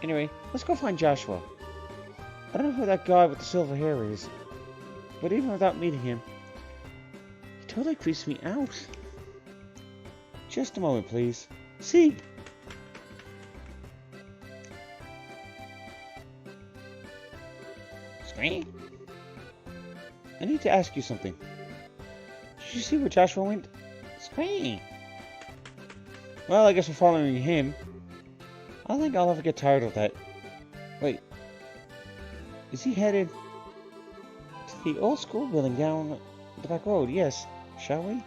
Anyway, let's go find Joshua. I don't know who that guy with the silver hair is, but even without meeting him, he totally creeps me out. Just a moment, please. See? Scream? I need to ask you something. Did you see where Joshua went? Scream! Well, I guess we're following him. I don't think I'll ever get tired of that. Wait. Is he headed to the old school building down the back road? Yes. Shall we?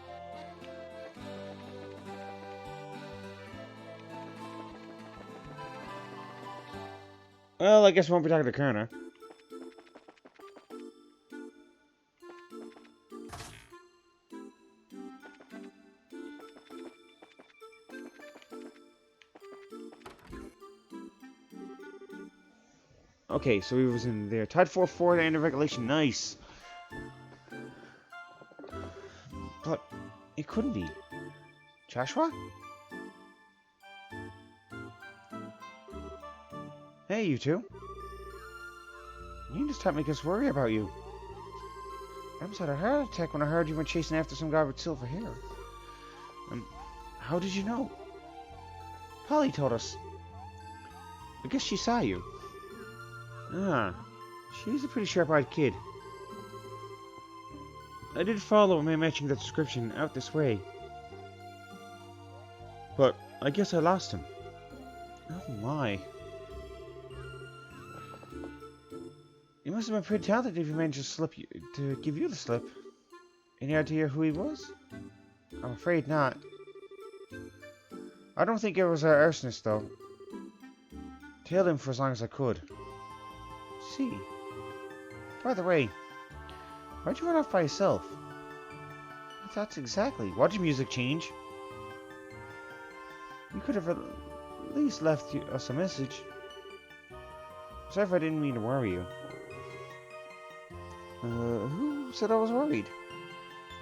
Well, I guess we won't be talking to Kerner. Okay, so he was in there. Tied 4-4 at the end of regulation. Nice. But it couldn't be. Joshua? Hey, you two. You just had make us worry about you. I almost had a heart attack when I heard you went chasing after some guy with silver hair. How did you know? Polly told us. I guess she saw you. Ah, she's a pretty sharp-eyed kid. I did follow him matching the description out this way. But I guess I lost him. Oh my. He must have been pretty talented if he managed to give you the slip. Any idea who he was? I'm afraid not. I don't think it was our arsonist, though. Tailed him for as long as I could. See. By the way, why'd you run off by yourself? That's exactly. Why'd your music change? You could have at least left us a message. Sorry if I didn't mean to worry you. Who said I was worried?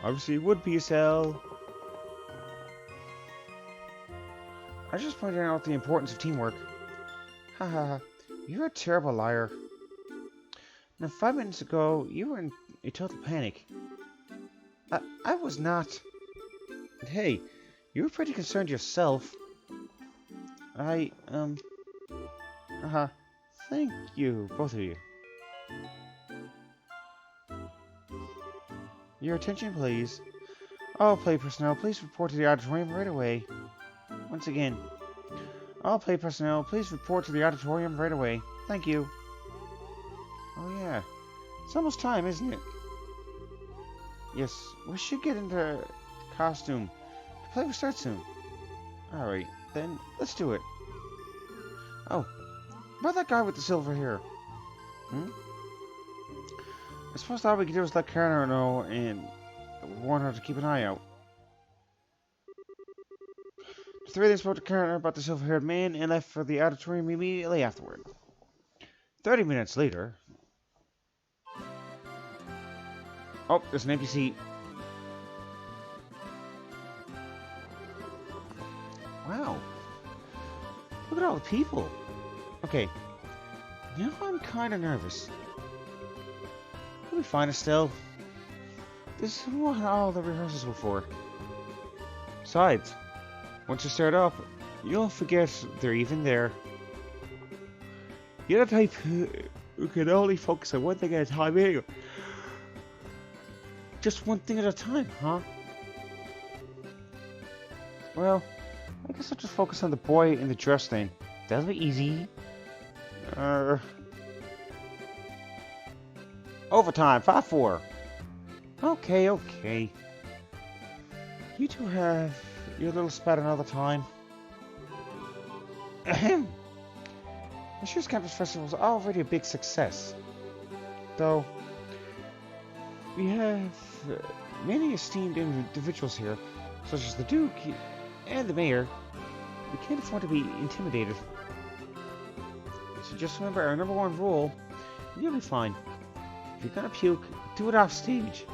Obviously it would be Cell. I was just pointing out the importance of teamwork. Haha, you're a terrible liar. Now 5 minutes ago, you were in a total panic. I was not. And hey, you were pretty concerned yourself. Thank you, both of you. Your attention, please. All play personnel, please report to the auditorium right away. Once again. All play personnel, please report to the auditorium right away. Thank you. Oh yeah. It's almost time, isn't it? Yes, we should get into costume. The play will start soon. Alright, then let's do it. Oh, about that guy with the silver hair. I suppose all we could do is let Karen know and warn her to keep an eye out. The three of them spoke to Karen about the silver-haired man and left for the auditorium immediately afterward. 30 minutes later... Oh, there's an empty seat. Wow. Look at all the people. Okay. Now I'm kind of nervous. We'll be fine, Estelle. This is what all the rehearsals were for. Besides, once you start up, you'll forget they're even there. You're the type who can only focus on one thing at a time anyway. Just one thing at a time, huh? Well, I guess I'll just focus on the boy in the dress then. That'll be easy. Overtime, 5-4. Okay. You two have your little spat another time. Ahem. This year's campus festival is already a big success. Though, we have many esteemed individuals here, such as the Duke and the Mayor. We can't afford to be intimidated. So just remember our #1 rule, and you'll be fine. If you're gonna puke, do it off stage.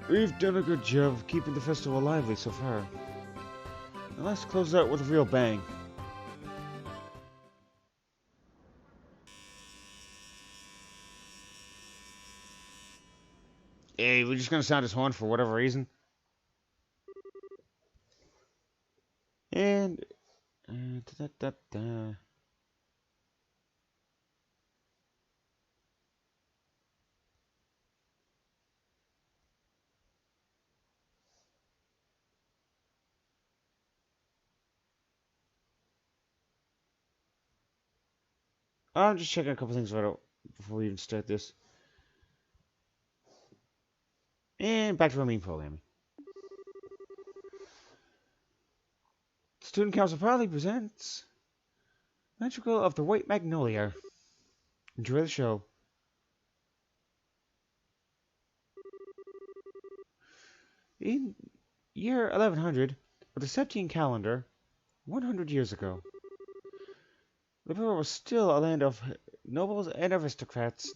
We've done a good job of keeping the festival lively so far. Now let's close out with a real bang. we're just gonna sound his horn for whatever reason. And I'm just checking a couple things before we even start this. And back to our main programming. Student Council proudly presents Magical of the White Magnolia. Enjoy the show. In year 1100 of the Septine calendar, 100 years ago, Liberia was still a land of nobles and aristocrats,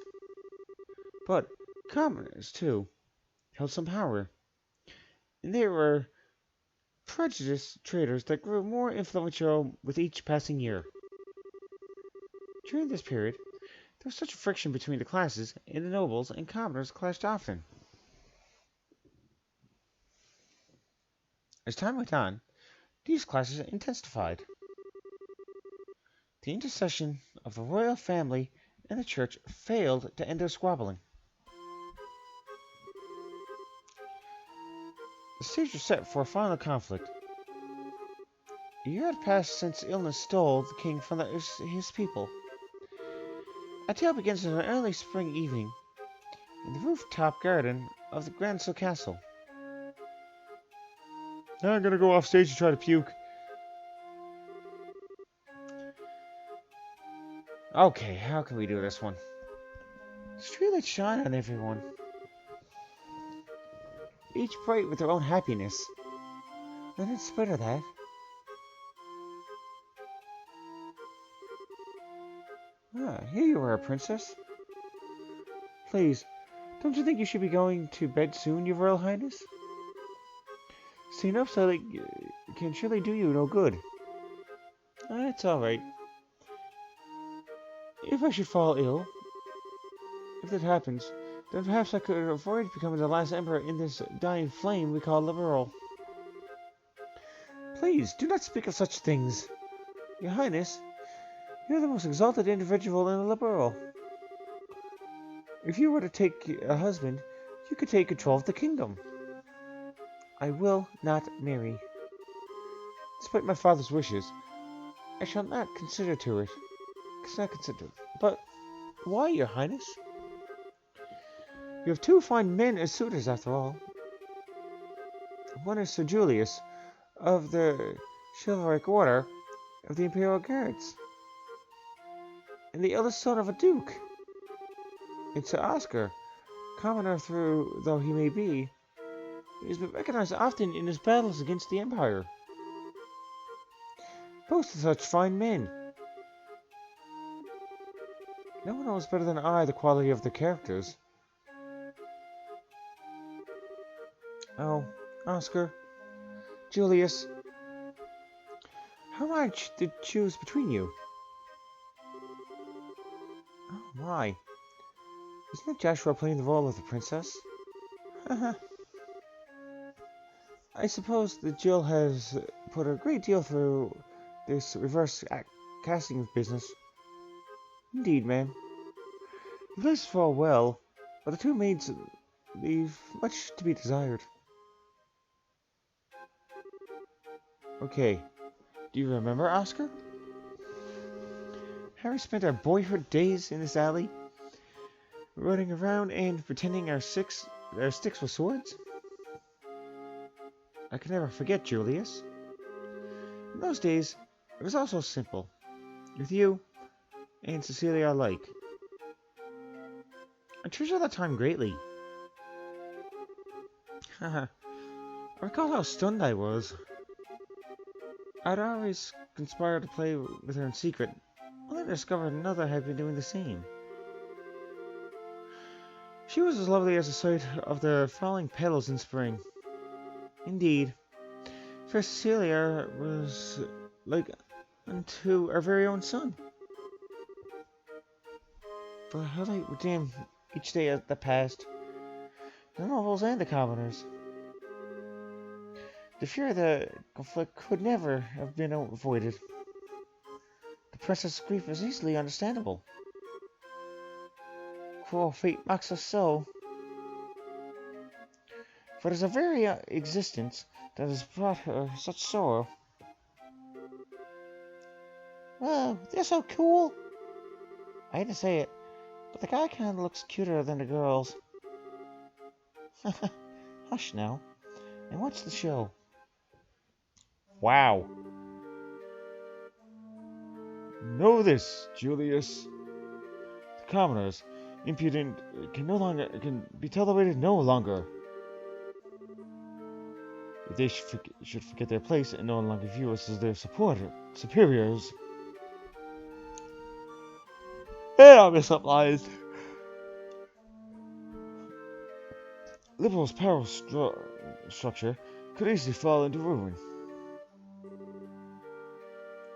but commoners, too, held some power. And there were prejudiced traders that grew more influential with each passing year. During this period, there was such a friction between the classes, and the nobles and commoners clashed often. As time went on, these clashes intensified. The intercession of the royal family and the church failed to end their squabbling. The stage was set for a final conflict. A year had passed since illness stole the king from his people. Our tale begins on an early spring evening in the rooftop garden of the Gransel Castle. Now I'm gonna go off stage and try to puke. Okay, how can we do this one? Streetlights shine on everyone, each bright with their own happiness. And in spite of that, here you are, Princess. Please, don't you think you should be going to bed soon, Your Royal Highness? Staying up so late can surely do you no good. It's alright. If I should fall ill, if that happens, then perhaps I could avoid becoming the last emperor in this dying flame we call Liberal. Please, do not speak of such things. Your Highness, you're the most exalted individual in the Liberal. If you were to take a husband, you could take control of the kingdom. I will not marry. Despite my father's wishes, I shall not consider it. But why, Your Highness? You have two fine men as suitors, after all. One is Sir Julius, of the chivalric order of the Imperial Guards, and the eldest son of a duke. And Sir Oscar, commoner though he may be, he has been recognized often in his battles against the Empire. Both are such fine men. No one knows better than I the quality of their characters. Oh, Oscar, Julius, how am I to choose between you? Oh my, isn't that Joshua playing the role of the princess? Haha. I suppose that Jill has put a great deal through this reverse casting business. Indeed, ma'am. The plays fall well, but the two maids leave much to be desired. Okay, do you remember Oscar? How we spent our boyhood days in this alley, running around and pretending our sticks were swords? I can never forget, Julius. In those days, it was all so simple, with you and Cecilia alike. I treasure that time greatly. Haha, I recall how stunned I was. I'd always conspired to play with her in secret, only to discover another had been doing the same. She was as lovely as the sight of the falling petals in spring. Indeed, fair Cecilia was like unto our very own son. But how they were dim each day that passed. The nobles and the commoners. The fear of the conflict could never have been avoided. The princess' grief is easily understandable. Cruel fate mocks us so, for it is our very existence that has brought her such sorrow. Oh, they're so cool. I hate to say it, but the guy kinda looks cuter than the girls. Hush now, and watch the show. Wow. Know this, Julius. The commoners, impudent, can be tolerated no longer. They should forget their place and no longer view us as their superiors. And I'll miss up lies. Liberal's power structure could easily fall into ruin.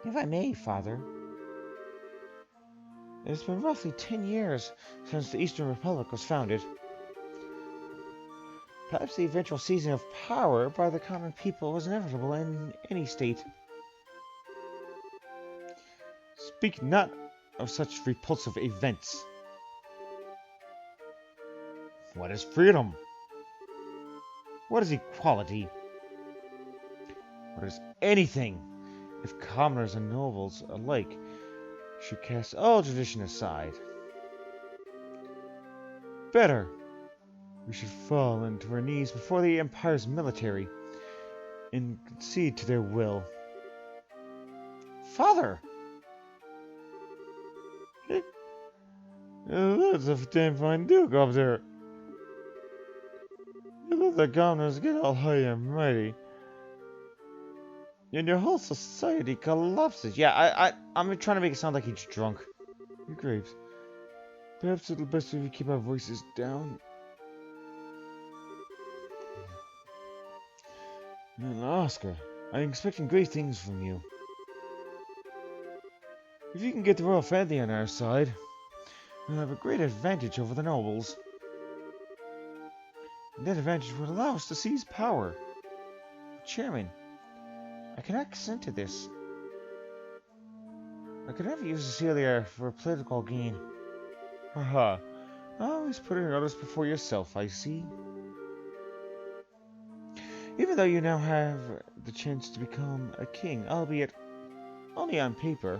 If I may, Father. It has been roughly 10 years since the Eastern Republic was founded. Perhaps the eventual seizing of power by the common people was inevitable in any state. Speak not of such repulsive events. What is freedom? What is equality? What is anything if commoners and nobles alike should cast all tradition aside? Better, we should fall into our knees before the Empire's military and concede to their will. Father! That's a damn fine duke up there. You let the commoners get all high and mighty, and your whole society collapses. Yeah, I'm trying to make it sound like he's drunk. You grapes. Perhaps it'll best if we keep our voices down. And Oscar, I'm expecting great things from you. If you can get the royal family on our side, we'll have a great advantage over the nobles. And that advantage would allow us to seize power. Chairman, I cannot consent to this. I could never use Cecilia for political gain. Haha, always putting others before yourself, I see. Even though you now have the chance to become a king, albeit only on paper.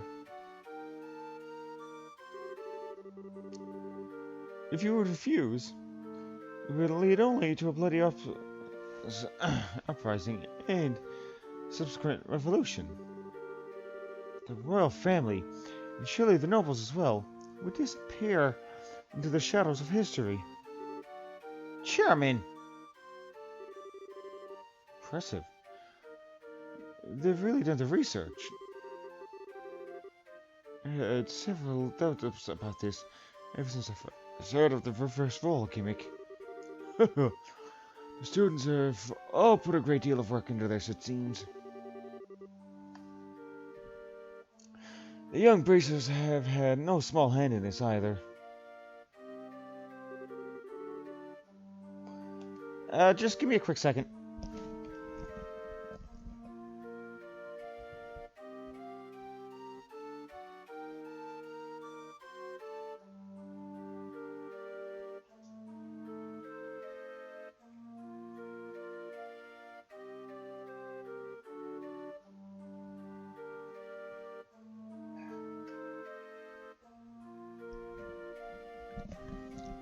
If you would refuse, it would lead only to a bloody uprising and subsequent revolution. The royal family, and surely the nobles as well, would disappear into the shadows of history. Chairman! Impressive. They've really done the research. I had several doubts about this ever since I heard of the reverse role gimmick. The students have all put a great deal of work into this, it seems. The young bracers have had no small hand in this either. Just give me a quick second.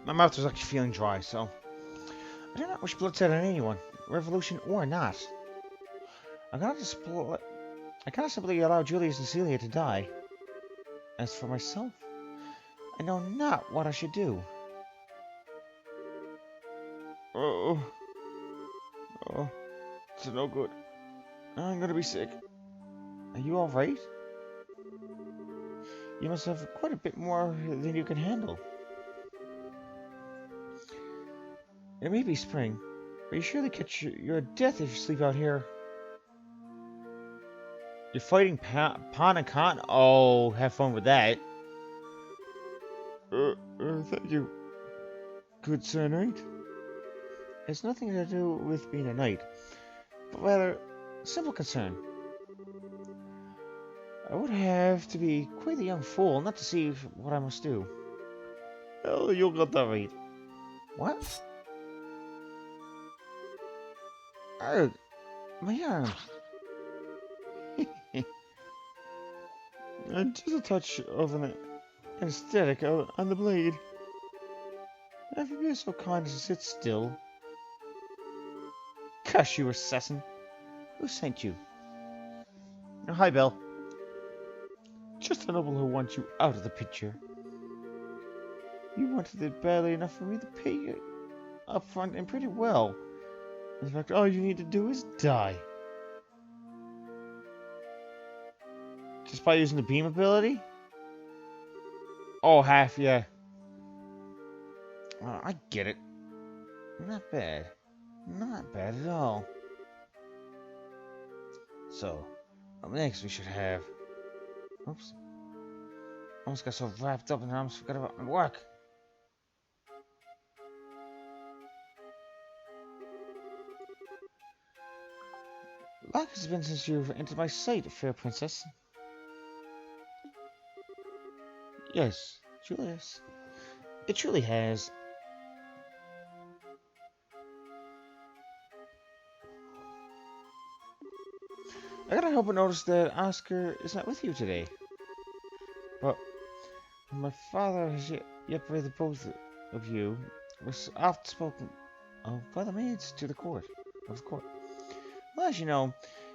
My mouth is actually feeling dry, so I do not wish bloodshed on anyone, revolution or not. I cannot simply allow Julius and Celia to die. As for myself, I know not what I should do. Oh, it's no good. I'm gonna be sick. Are you alright? You must have quite a bit more than you can handle. It may be spring, but you surely catch your death if you sleep out here. You're fighting Pon and Con? Oh, have fun with that. Thank you, good Sir Knight. has nothing to do with being a knight, but rather a simple concern. I would have to be quite a young fool not to see what I must do. Oh, you got that right. What? Arg, my arm. And just a touch of an anesthetic on the blade. If you be so kind as to sit still. Gosh, you assassin. Who sent you? Oh, hi, Belle. Just a noble who wants you out of the picture. You wanted it badly enough for me to pay you up front and pretty well. In fact, all you need to do is die. Just by using the beam ability? Oh, half, yeah. Oh, I get it. Not bad. Not bad at all. So, up next we should have... Oops. Almost got so wrapped up and I almost forgot about my work. Long has it been since you've entered my sight, fair princess? Yes, Julius. It truly has. I cannot help but notice that Oscar is not with you today. But my father has yet bred both of you was oft spoken of by the maids to the court. Well, as you know,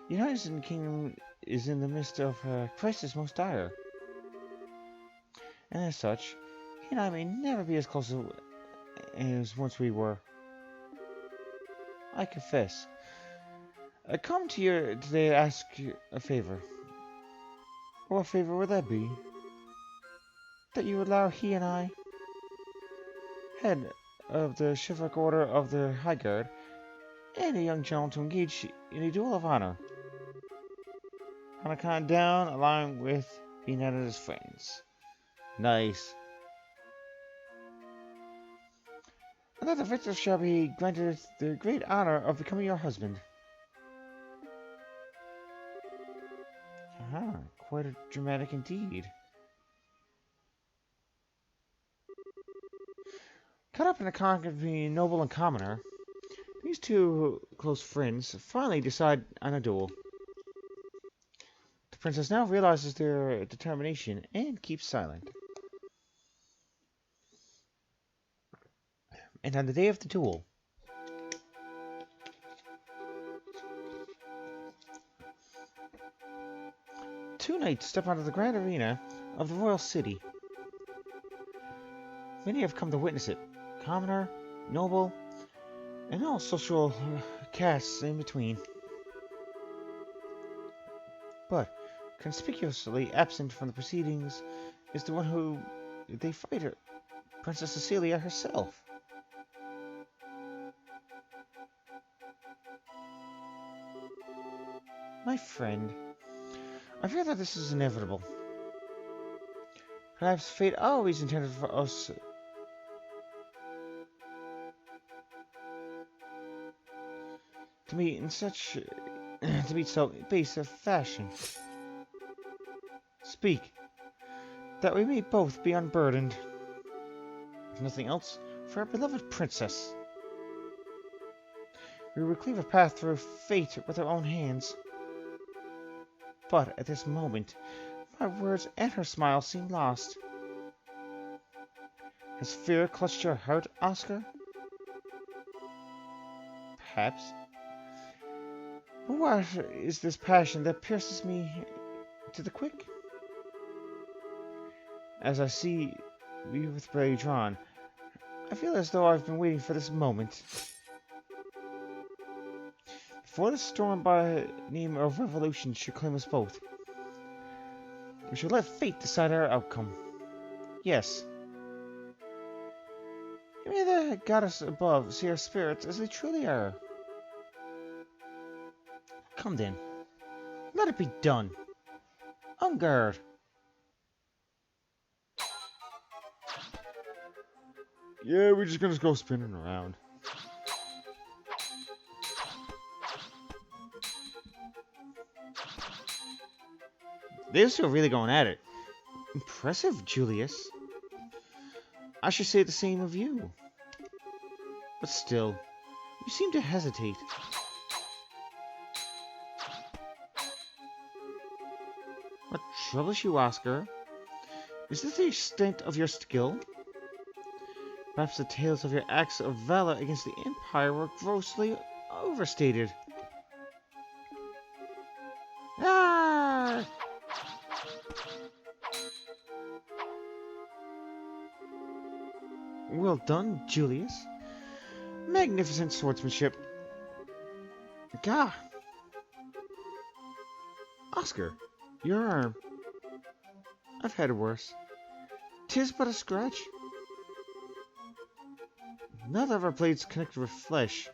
the United Kingdom is in the midst of a crisis most dire. And as such, he and I may never be as close as once we were. I confess. I come to you today to ask you a favor. What favor would that be? That you allow he and I, head of the chivalric order of the High Guard, and a young gentleman to engage in a duel of honor. On a count down, along with being added as friends. Nice. And that the victor shall be granted the great honor of becoming your husband. Ah, quite a dramatic indeed. Caught up in the conflict between noble and commoner, these two close friends finally decide on a duel. The princess now realizes their determination and keeps silent. And on the day of the duel, two knights step onto the grand arena of the royal city. Many have come to witness it. Commoner, noble, and all social castes in between. But conspicuously absent from the proceedings is the one who they fight her, Princess Cecilia herself. My friend, I fear that this is inevitable. Perhaps fate always intended for us to meet in such to meet so base a fashion. Speak, that we may both be unburdened. If nothing else, for our beloved princess. We will cleave a path through fate with our own hands. But at this moment, my words and her smile seem lost. Has fear clutched your heart, Oscar? Perhaps. But what is this passion that pierces me to the quick? As I see you with blade drawn, I feel as though I've been waiting for this moment. Before the storm by name of revolution should claim us both, we should let fate decide our outcome. Yes. May the goddess above see our spirits as they truly are. Come then. Let it be done. On guard. Yeah, we're just gonna go spinning around. Those two are really going at it. Impressive, Julius. I should say the same of you. But still, you seem to hesitate. What troubles you, Oscar? Is this the extent of your skill? Perhaps the tales of your acts of valor against the Empire were grossly overstated. Ah! Well done, Julius. Magnificent swordsmanship. Gah! Oscar, your arm. I've had worse. 'Tis but a scratch. None of our blades connected with flesh.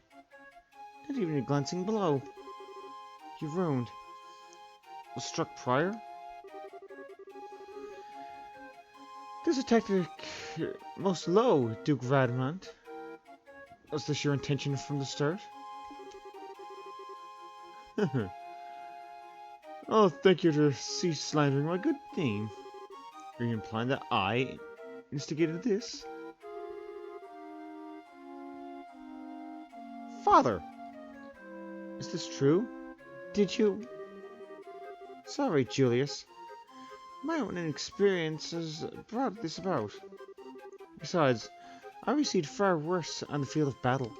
Not even a glancing blow. You ruined. Was struck prior? This tactic most low, Duke Radmont. Was this your intention from the start? Oh, thank you to cease slandering my good name. Are you implying that I instigated this? Father! Is this true? Did you? Sorry, Julius. My own inexperience brought this about. Besides, I received far worse on the field of battle.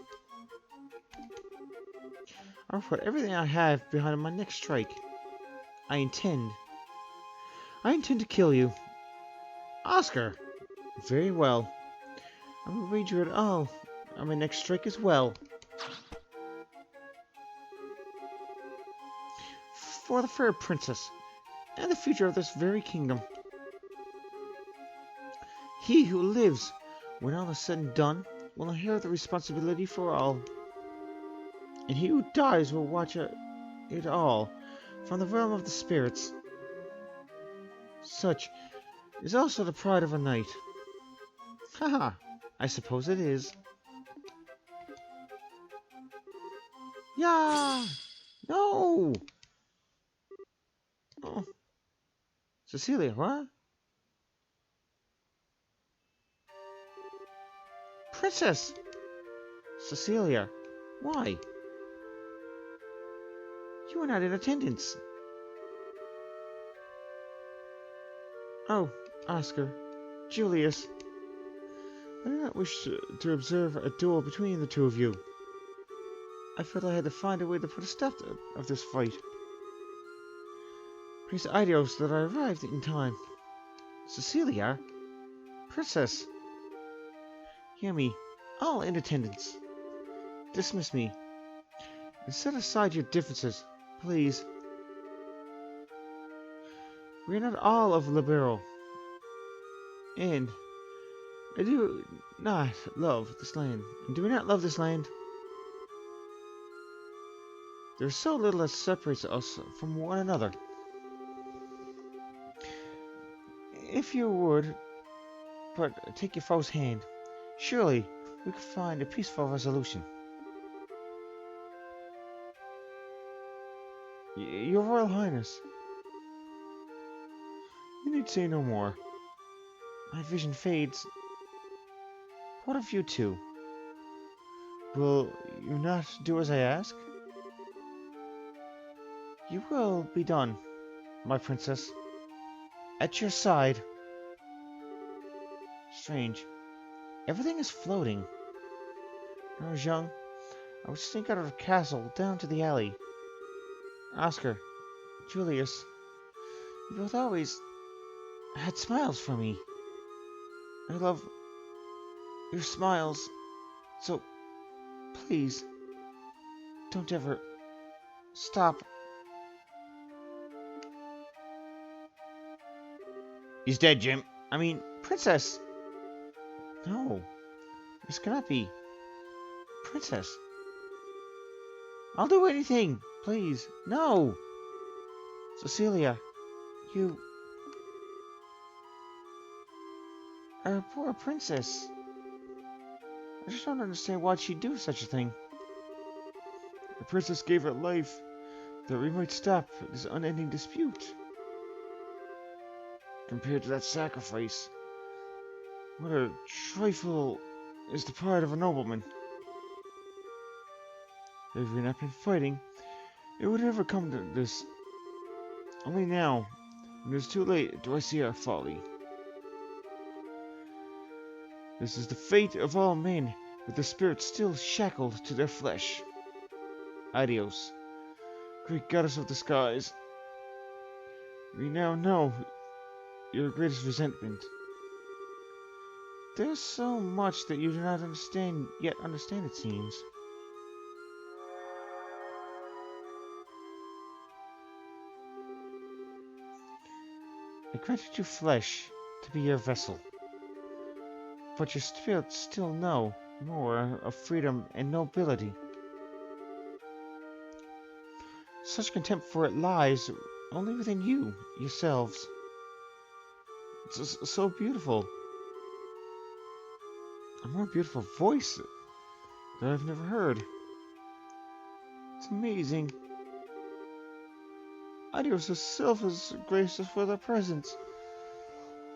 I'll put everything I have behind my next strike. I intend to kill you. Oscar! Very well. I will wager it all on my next strike as well. For the fair princess, and the future of this very kingdom. He who lives, when all is said and done, will inherit the responsibility for all. And he who dies will watch it all from the realm of the spirits. Such is also the pride of a knight. Haha, I suppose it is. Yeah! No! Oh. Cecilia, what? Princess! Cecilia, why? You are not in attendance. Oh, Oscar, Julius. I do not wish to observe a duel between the two of you. I felt I had to find a way to put a stop to this fight. Praise Idios that I arrived in time. Cecilia? Princess! Hear me, all in attendance. Dismiss me, and set aside your differences, please. We are not all of Libero, and I do not love this land. And do we not love this land? There is so little that separates us from one another. If you would but take your foe's hand, surely we could find a peaceful resolution. Your Royal Highness, you need say no more. My vision fades. What of you two? Will you not do as I ask? You will be done, my princess. At your side. Strange. Everything is floating. When I was young, I would sneak out of the castle down to the alley. Oscar, Julius, you both always had smiles for me. I love your smiles, so please, don't ever stop. He's dead, Jim. I mean, Princess! No, this cannot be. Princess! I'll do anything, please. No! Cecilia, you are a poor princess. I just don't understand why she'd do such a thing. The princess gave her life that we might stop this unending dispute. compared to that sacrifice. What a trifle is the pride of a nobleman. If we had not been fighting, it would never come to this. Only now, when it is too late, do I see our folly. This is the fate of all men, with the spirit still shackled to their flesh. Adios, great goddess of the skies. We now know your greatest resentment. There's so much that you do not understand, it seems. I granted you flesh to be your vessel, but your spirit still know more of freedom and nobility. Such contempt for it lies only within you, yourselves. It's so beautiful. A more beautiful voice that I've never heard. It's amazing. Adios herself has graced us with her presence.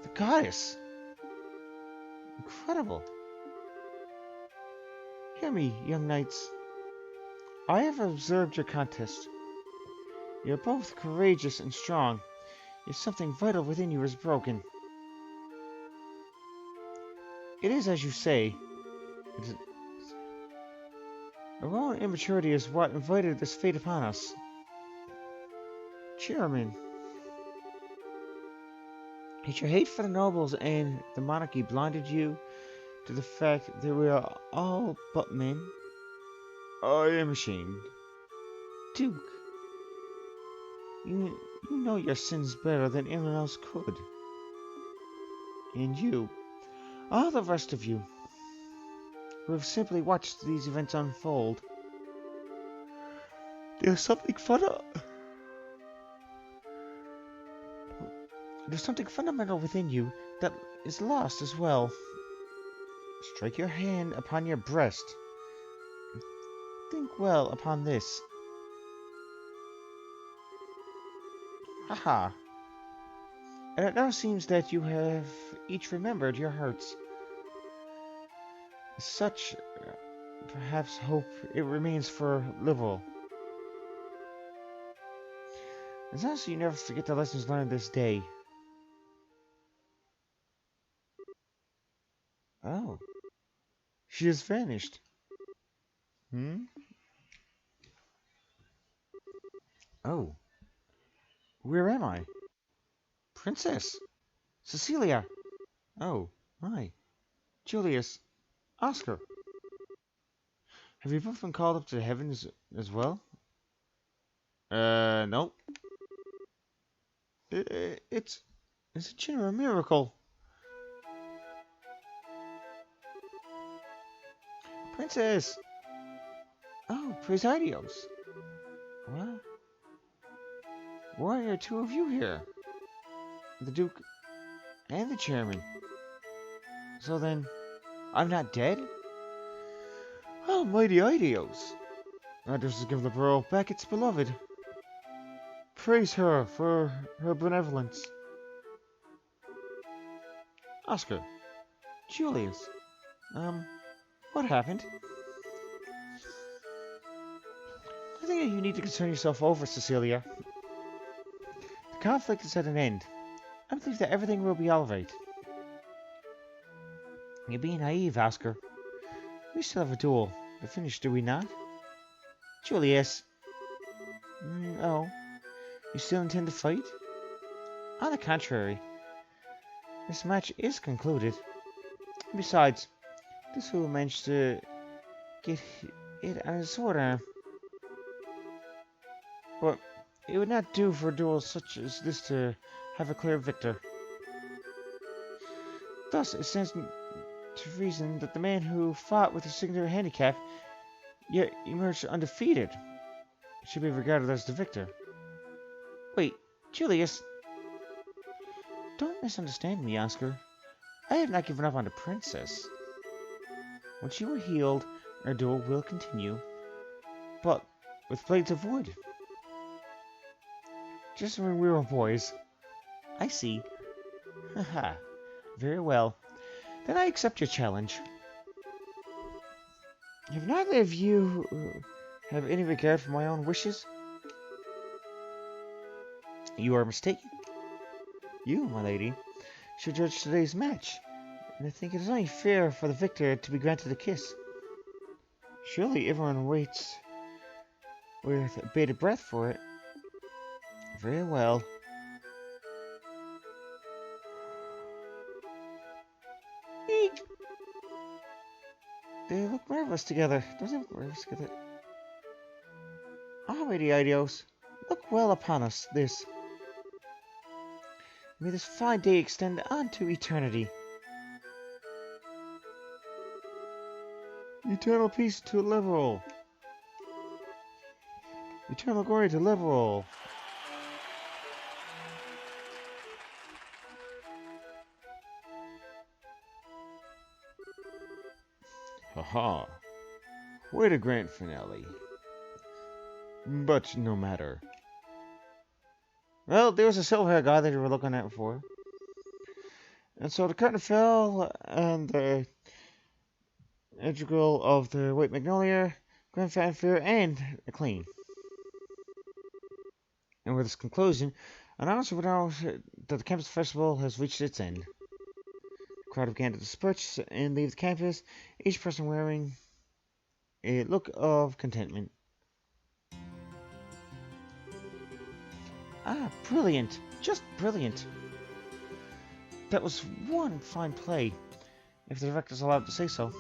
The goddess. Incredible. Hear me, young knights. I have observed your contest. You are both courageous and strong, yet something vital within you is broken. It is as you say. Our own immaturity is what invited this fate upon us. Chairman, had your hate for the nobles and the monarchy blinded you to the fact that we are all but men? I am ashamed. Duke, you know your sins better than anyone else could. And you, all the rest of you, who have simply watched these events unfold, there's something fundamental within you that is lost as well. Strike your hand upon your breast. Think well upon this. Haha. And it now seems that you have each remembered your hurts. Such, perhaps, hope it remains for liberal. As long as you never forget the lessons learned this day. Oh. She has vanished. Oh. Where am I? Princess! Cecilia! Oh, my. Julius. Oscar. Have you both been called up to the heavens as well? No. It's a genuine miracle. Princess! Oh, Presidios. What? Why are two of you here? The Duke and the Chairman. So then, I'm not dead? Almighty Idios! Others has given the borough back its beloved. Praise her for her benevolence. Oscar. Julius. What happened? I think you need to concern yourself over, Cecilia. The conflict is at an end. I believe that everything will be alright. You're being naive, Oscar. We still have a duel to finish, do we not? Julius. Oh. You still intend to fight? On the contrary. This match is concluded. Besides, this fool managed to get it on his sword arm. But it would not do for a duel such as this to have a clear victor. Thus, it stands to reason that the man who fought with a singular handicap, yet emerged undefeated, should be regarded as the victor. Wait, Julius! Don't misunderstand me, Oscar. I have not given up on the princess. Once you are healed, our duel will continue, but with blades of wood. Just when we were boys. I see. Haha. Very well. Then I accept your challenge. Have neither of you have any regard for my own wishes? You are mistaken. You, my lady, should judge today's match, and I think it is only fair for the victor to be granted a kiss. Surely everyone waits with bated breath for it. Very well. Eek. They look marvelous together. Don't they look marvelous together? Alrighty, Idios. Look well upon us, this. May this fine day extend on to eternity. Eternal peace to Leverall. Eternal glory to Leverall. Haha. What a grand finale. But no matter. Well, there was a silver-haired guy that you were looking at before. And so the curtain fell, and the integral of the White Magnolia, grand fanfare, and acclaim. And with this conclusion, announcer would announce that the campus festival has reached its end. The crowd began to disperse and leave the campus, each person wearing a look of contentment. Ah, brilliant! Just brilliant! That was one fine play, if the director's allowed to say so.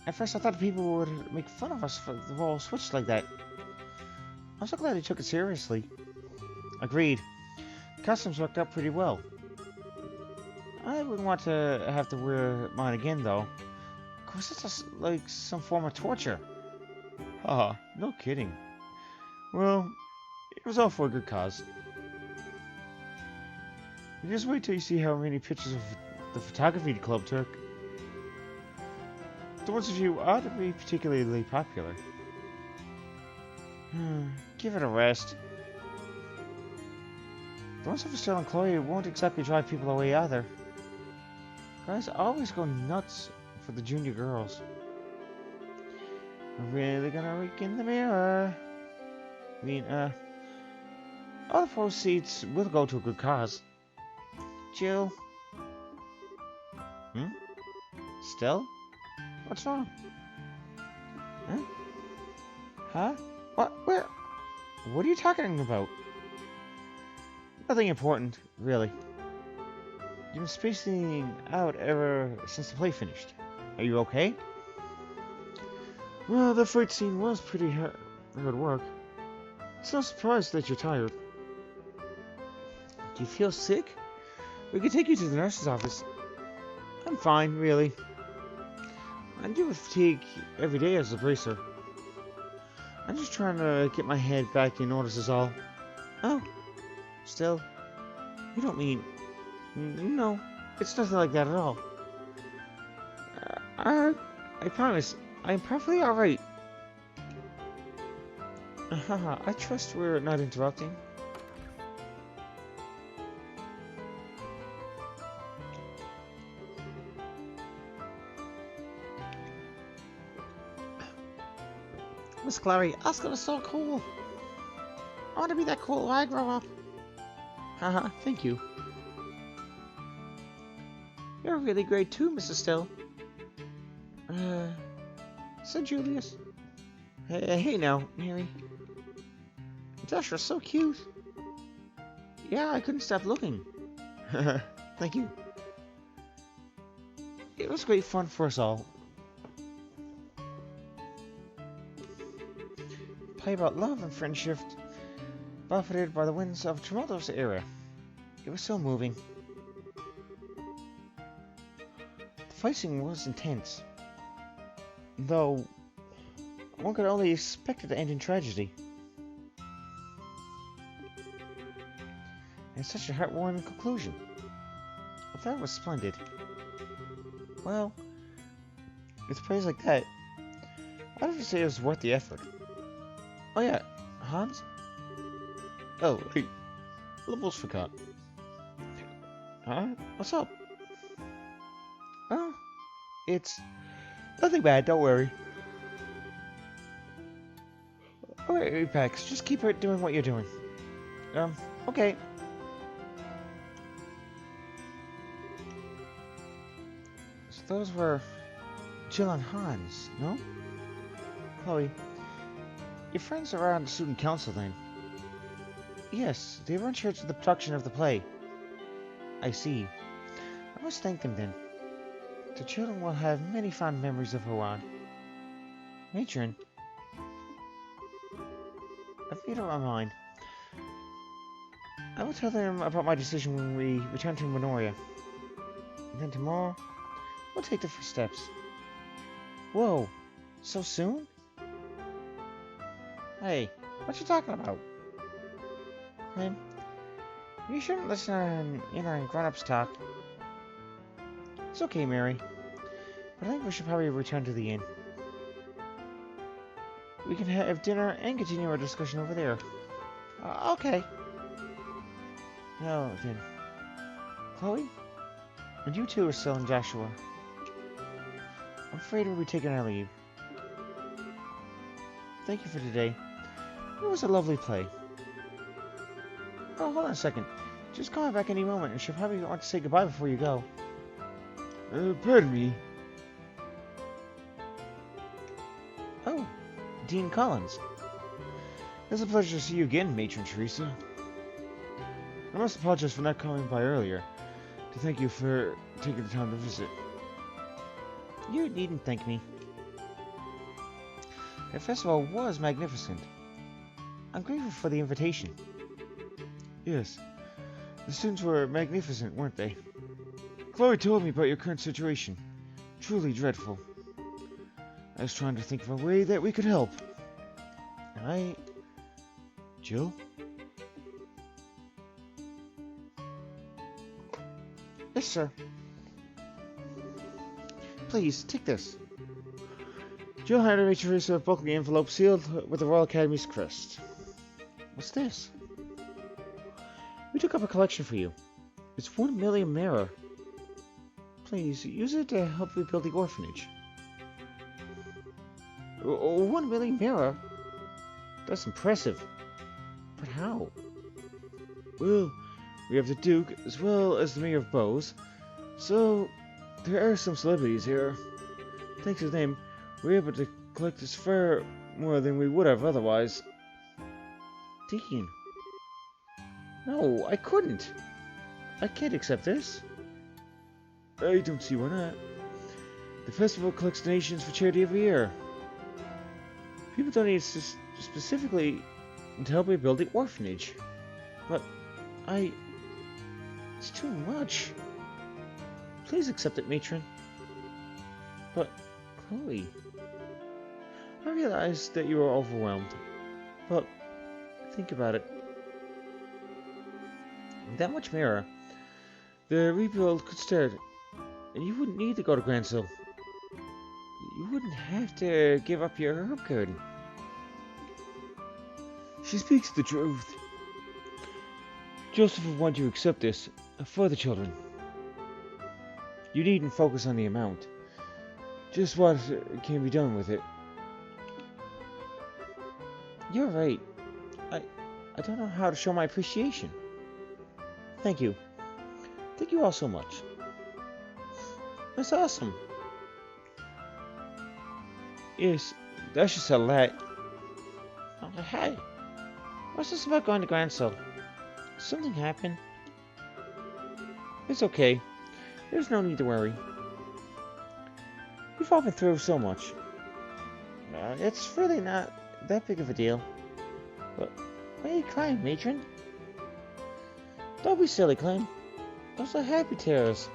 At first I thought people would make fun of us for the role switched like that. I'm so glad they took it seriously. Agreed. The costumes worked out pretty well. I wouldn't want to have to wear mine again, though. Of course, it's just like some form of torture. Haha, no kidding. Well, it was all for a good cause. You just wait till you see how many pictures of the photography club took. The ones of you ought to be particularly popular. Give it a rest. The ones of Estelle and Chloe won't exactly drive people away either. Guys always go nuts for the junior girls. We're really gonna look in the mirror. I mean, all the proceeds will go to a good cause. Jill? Stell? What's wrong? Huh? What? Where? What are you talking about? Nothing important, really. You've been spacing out ever since the play finished. Are you okay? Well, the fight scene was pretty hard work. It's no surprise that you're tired. Do you feel sick? We could take you to the nurse's office. I'm fine, really. I deal with fatigue every day as a bracer. I'm just trying to get my head back in order is all. Oh, still, you don't mean... No, it's nothing like that at all. I promise, I'm perfectly alright. I trust we're not interrupting. Miss Clary, Oscar is so cool. I want to be that cool when I grow up. Haha, thank you. You're really great too, Mrs. Still. So Julius. Hey now, Mary. Dasher's so cute. Yeah, I couldn't stop looking. Thank you. It was great fun for us all. Play about love and friendship, buffeted by the winds of a tumultuous era. It was so moving. The fighting was intense, though one could only expect it to end in tragedy. And such a heartwarming conclusion. I thought it was splendid. Well, with praise like that, I'd have to say it was worth the effort. Oh yeah, Hans? Oh, hey, almost forgot. Huh? What's up? Oh, it's nothing bad, don't worry. Alright, Pax, just keep doing what you're doing. Okay. So those were Jill and Hans, no? Chloe, your friends are on the student council then? Yes, they were in charge of the production of the play. I see. I must thank them then. The children will have many fond memories of Huan. Matron, I've made up my mind. I will tell them about my decision when we return to Minoria. And then tomorrow, we'll take the first steps. Whoa, so soon? Hey, what you talking about? Man, you shouldn't listen in on grown-ups talk. It's okay, Mary. But I think we should probably return to the inn. We can have dinner and continue our discussion over there. Okay. Now then, Chloe? And you too are still in Joshua. I'm afraid we'll be taking our leave. Thank you for today. It was a lovely play. Oh, hold on a second. Just coming back any moment, and she'll probably want to say goodbye before you go. Pardon me. Oh, Dean Collins. It's a pleasure to see you again, Matron Teresa. I must apologize for not coming by earlier, to thank you for taking the time to visit. You needn't thank me. The festival was magnificent. I'm grateful for the invitation. Yes, the students were magnificent, weren't they? Chloe told me about your current situation. Truly dreadful. I was trying to think of a way that we could help. Jill? Yes, sir. Please, take this. Jill handed me Teresa a bulky envelope sealed with the Royal Academy's crest. What's this? We took up a collection for you. It's 1 million mirror. Please, use it to help rebuild the orphanage. 1 million mirror? That's impressive. But how? Well, we have the Duke as well as the Mayor of Bose, so there are some celebrities here. Thanks to them, we're able to collect this far more than we would have otherwise. Dean. No, I couldn't. I can't accept this. I don't see why not. The festival collects donations for charity every year. People donate specifically to help rebuild the orphanage. But it's too much. Please accept it, Matron. But, Chloe, I realize that you are overwhelmed. But, think about it. With that much mirror, the rebuild could start, and you wouldn't need to go to Gransil. You wouldn't have to give up your herb garden. She speaks the truth. Joseph would want you to accept this for the children. You needn't focus on the amount, just what can be done with it. You're right. I don't know how to show my appreciation. Thank you. Thank you all so much. That's awesome. Yes, that should settle that. Oh, hey. What's this about going to Gransil? Something happened? It's okay. There's no need to worry. We've all been through so much. It's really not that big of a deal. But why are you crying, Matron? Don't be silly, Clem. I'm so happy, tears.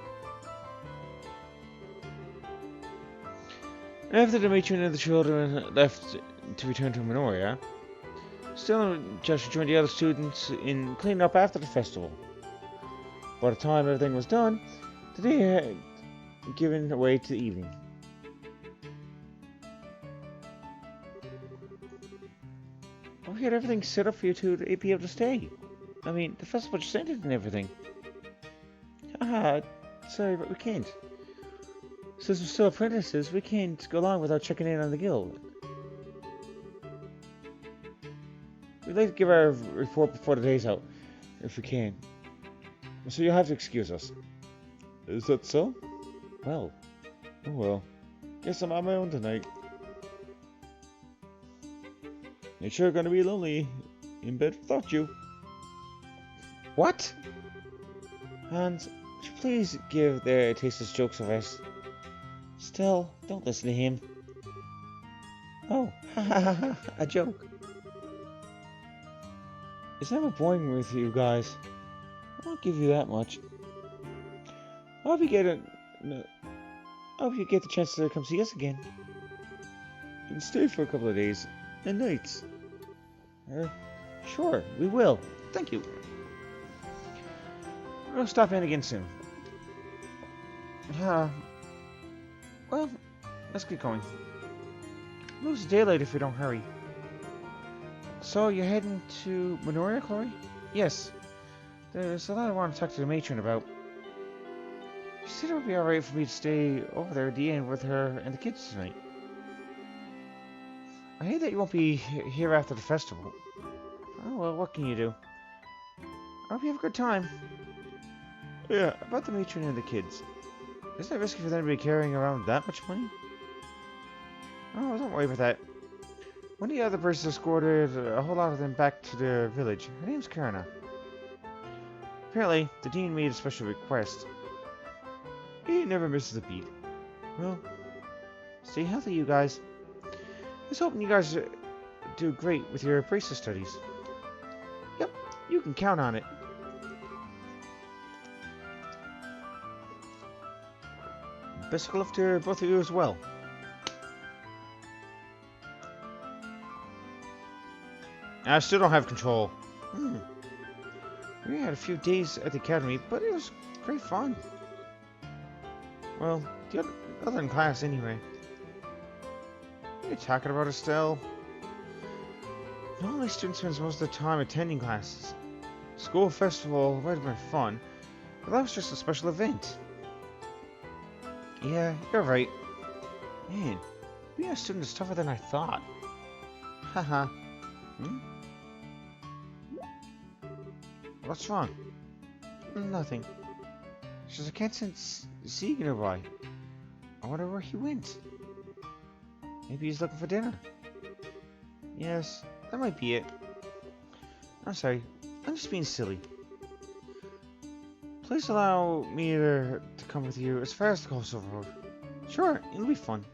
After the matron and the children left to return to Minoria, still Joshua joined the other students in cleaning up after the festival. By the time everything was done, the day had given away to the evening. We had everything set up for you two to be able to stay. I mean, the festival just ended and everything. Ah, sorry, but we can't. Since we're still apprentices, we can't go along without checking in on the guild. We'd like to give our report before the day's out, if we can. So you'll have to excuse us. Is that so? Well. Oh well. Guess I'm on my own tonight. You're sure gonna be lonely in bed without you. What? Hans, would you please give their tasteless jokes a rest? Still, don't listen to him. Oh, ha ha ha ha, a joke. It's never boring with you guys. I won't give you that much. I hope you get the chance to come see us again. You can stay for a couple of days and nights. Sure, we will. Thank you. We'll stop in again soon. Well, let's get going. Lose daylight if we don't hurry. So, you're heading to Minoria, Chloe? Yes. There's a lot I want to talk to the matron about. She said it would be alright for me to stay over there at the inn with her and the kids tonight. I hate that you won't be here after the festival. Oh, well, what can you do? I hope you have a good time. Yeah, about the matron and the kids. Isn't it risky for them to be carrying around that much money? Oh, don't worry about that. One of the other persons escorted a whole lot of them back to the village. Her name's Karina. Apparently, the dean made a special request. He never misses a beat. Well, stay healthy, you guys. Just hoping you guys do great with your braces studies. Yep, you can count on it. Best of luck to both of you as well. I still don't have control. We had a few days at the academy, but it was great fun. Well, the other in class anyway. What are you talking about, Estelle? Normally students spend most of the time attending classes. School festival might have been fun, but that was just a special event. Yeah, you're right. Man, being a student is tougher than I thought. Haha. What's wrong? Nothing. It's just I can't sense Sieg nearby. I wonder where he went. Maybe he's looking for dinner. Yes, that might be it. I'm sorry. I'm just being silly. Please allow me to come with you as far as the Coastal Road. Sure, it'll be fun.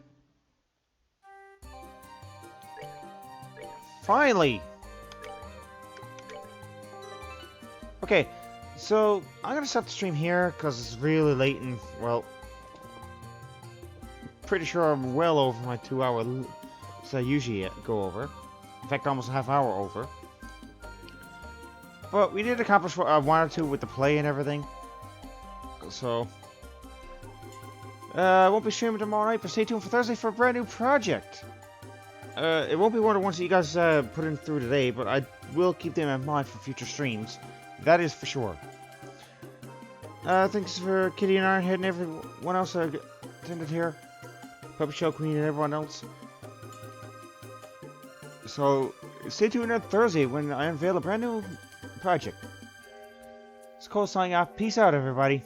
Finally! Okay, so I'm gonna stop the stream here because it's really late and, well, pretty sure I'm well over my 2 hour so I usually go over. In fact, almost a half hour over. But we did accomplish what I wanted to with the play and everything. So, I won't be streaming tomorrow night, but stay tuned for Thursday for a brand new project. It won't be one of the ones that you guys put in through today, but I will keep them in mind for future streams. That is for sure. Thanks for Kitty and Ironhead and everyone else that attended here. Puppet Show Queen and everyone else. So, stay tuned on Thursday when I unveil a brand new project. It's Cole signing off. Peace out, everybody.